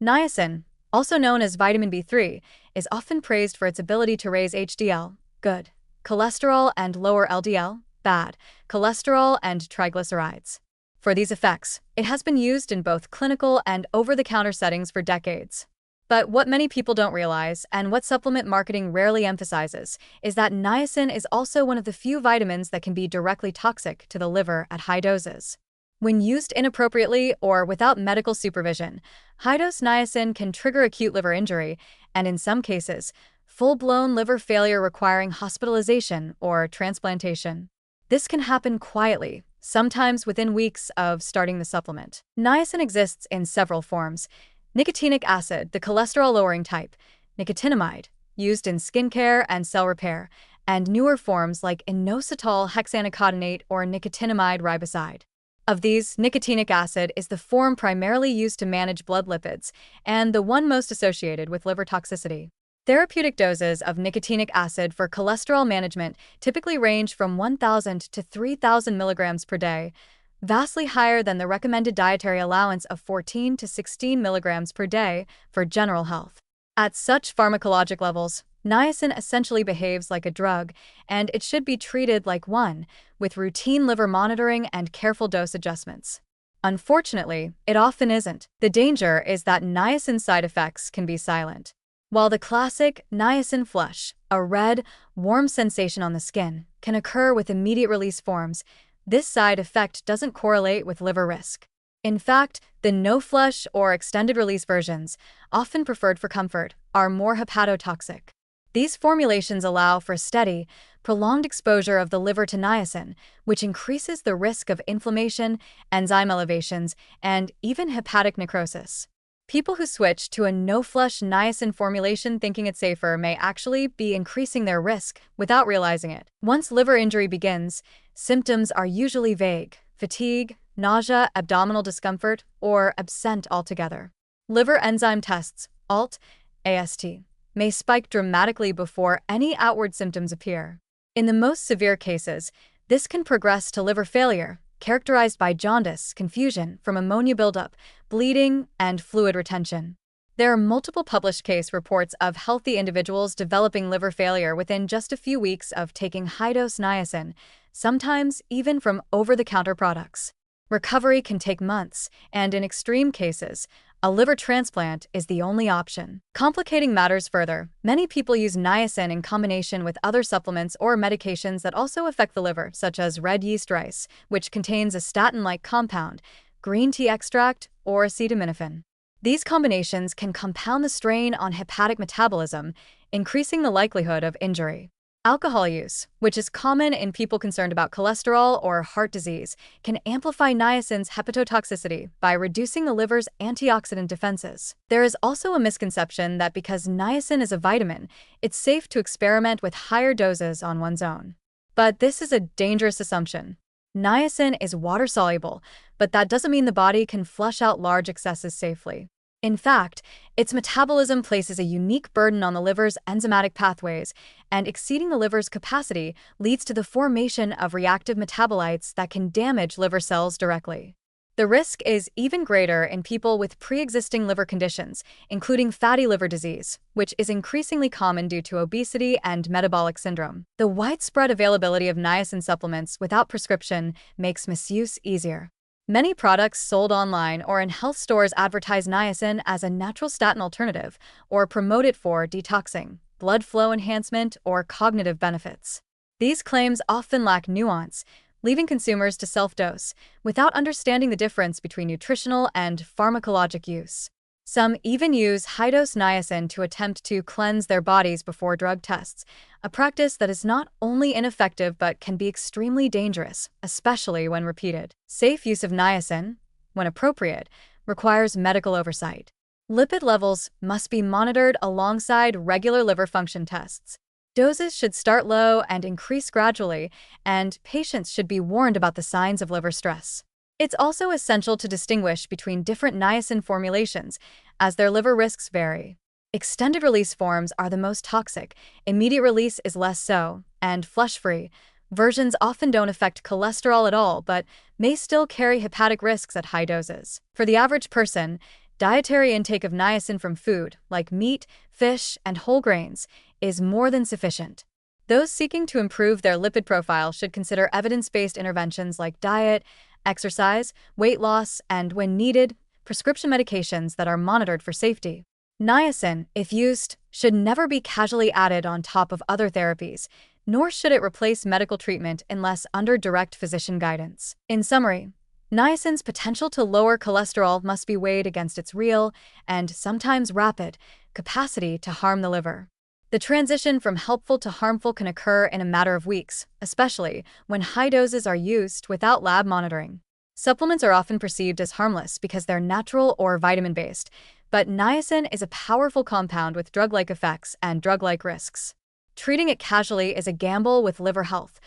Niacin, also known as vitamin B3, is often praised for its ability to raise HDL, good, cholesterol and lower LDL, bad, cholesterol and triglycerides. For these effects, it has been used in both clinical and over-the-counter settings for decades. But what many people don't realize, and what supplement marketing rarely emphasizes, is that niacin is also one of the few vitamins that can be directly toxic to the liver at high doses. When used inappropriately or without medical supervision, high-dose niacin can trigger acute liver injury and, in some cases, full-blown liver failure requiring hospitalization or transplantation. This can happen quietly, sometimes within weeks of starting the supplement. Niacin exists in several forms. Nicotinic acid, the cholesterol-lowering type, nicotinamide, used in skincare and cell repair, and newer forms like inositol hexanicotinate or nicotinamide riboside. Of these, nicotinic acid is the form primarily used to manage blood lipids and the one most associated with liver toxicity. Therapeutic doses of nicotinic acid for cholesterol management typically range from 1,000 to 3,000 milligrams per day, vastly higher than the recommended dietary allowance of 14 to 16 milligrams per day for general health. At such pharmacologic levels, niacin essentially behaves like a drug, and it should be treated like one, with routine liver monitoring and careful dose adjustments. Unfortunately, it often isn't. The danger is that niacin side effects can be silent. While the classic niacin flush, a red, warm sensation on the skin, can occur with immediate release forms, this side effect doesn't correlate with liver risk. In fact, the no-flush or extended-release versions, often preferred for comfort, are more hepatotoxic. These formulations allow for steady, prolonged exposure of the liver to niacin, which increases the risk of inflammation, enzyme elevations, and even hepatic necrosis. People who switch to a no-flush niacin formulation thinking it's safer may actually be increasing their risk without realizing it. Once liver injury begins, symptoms are usually vague: fatigue, nausea, abdominal discomfort, or absent altogether. Liver enzyme tests, AST, may spike dramatically before any outward symptoms appear. In the most severe cases, this can progress to liver failure, characterized by jaundice, confusion from ammonia buildup, bleeding, and fluid retention. There are multiple published case reports of healthy individuals developing liver failure within just a few weeks of taking high-dose niacin, sometimes even from over-the-counter products. Recovery can take months, and in extreme cases, a liver transplant is the only option. Complicating matters further, many people use niacin in combination with other supplements or medications that also affect the liver, such as red yeast rice, which contains a statin-like compound, green tea extract, or acetaminophen. These combinations can compound the strain on hepatic metabolism, increasing the likelihood of injury. Alcohol use, which is common in people concerned about cholesterol or heart disease, can amplify niacin's hepatotoxicity by reducing the liver's antioxidant defenses. There is also a misconception that because niacin is a vitamin, it's safe to experiment with higher doses on one's own. But this is a dangerous assumption. Niacin is water-soluble, but that doesn't mean the body can flush out large excesses safely. In fact, its metabolism places a unique burden on the liver's enzymatic pathways, and exceeding the liver's capacity leads to the formation of reactive metabolites that can damage liver cells directly. The risk is even greater in people with pre-existing liver conditions, including fatty liver disease, which is increasingly common due to obesity and metabolic syndrome. The widespread availability of niacin supplements without prescription makes misuse easier. Many products sold online or in health stores advertise niacin as a natural statin alternative or promote it for detoxing, blood flow enhancement, or cognitive benefits. These claims often lack nuance, leaving consumers to self-dose without understanding the difference between nutritional and pharmacologic use. Some even use high-dose niacin to attempt to cleanse their bodies before drug tests, a practice that is not only ineffective but can be extremely dangerous, especially when repeated. Safe use of niacin, when appropriate, requires medical oversight. Lipid levels must be monitored alongside regular liver function tests. Doses should start low and increase gradually, and patients should be warned about the signs of liver stress. It's also essential to distinguish between different niacin formulations, as their liver risks vary. Extended-release forms are the most toxic, immediate release is less so, and flush-free versions often don't affect cholesterol at all but may still carry hepatic risks at high doses. For the average person, Dietary intake of niacin from food, like meat, fish, and whole grains, is more than sufficient. Those seeking to improve their lipid profile should consider evidence-based interventions like diet, exercise, weight loss, and, when needed, prescription medications that are monitored for safety. Niacin, if used, should never be casually added on top of other therapies, nor should it replace medical treatment unless under direct physician guidance. In summary, niacin's potential to lower cholesterol must be weighed against its real, and sometimes rapid, capacity to harm the liver. The transition from helpful to harmful can occur in a matter of weeks, especially when high doses are used without lab monitoring. Supplements are often perceived as harmless because they're natural or vitamin-based, but niacin is a powerful compound with drug-like effects and drug-like risks. Treating it casually is a gamble with liver health,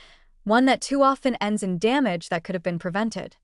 one that too often ends in damage that could have been prevented.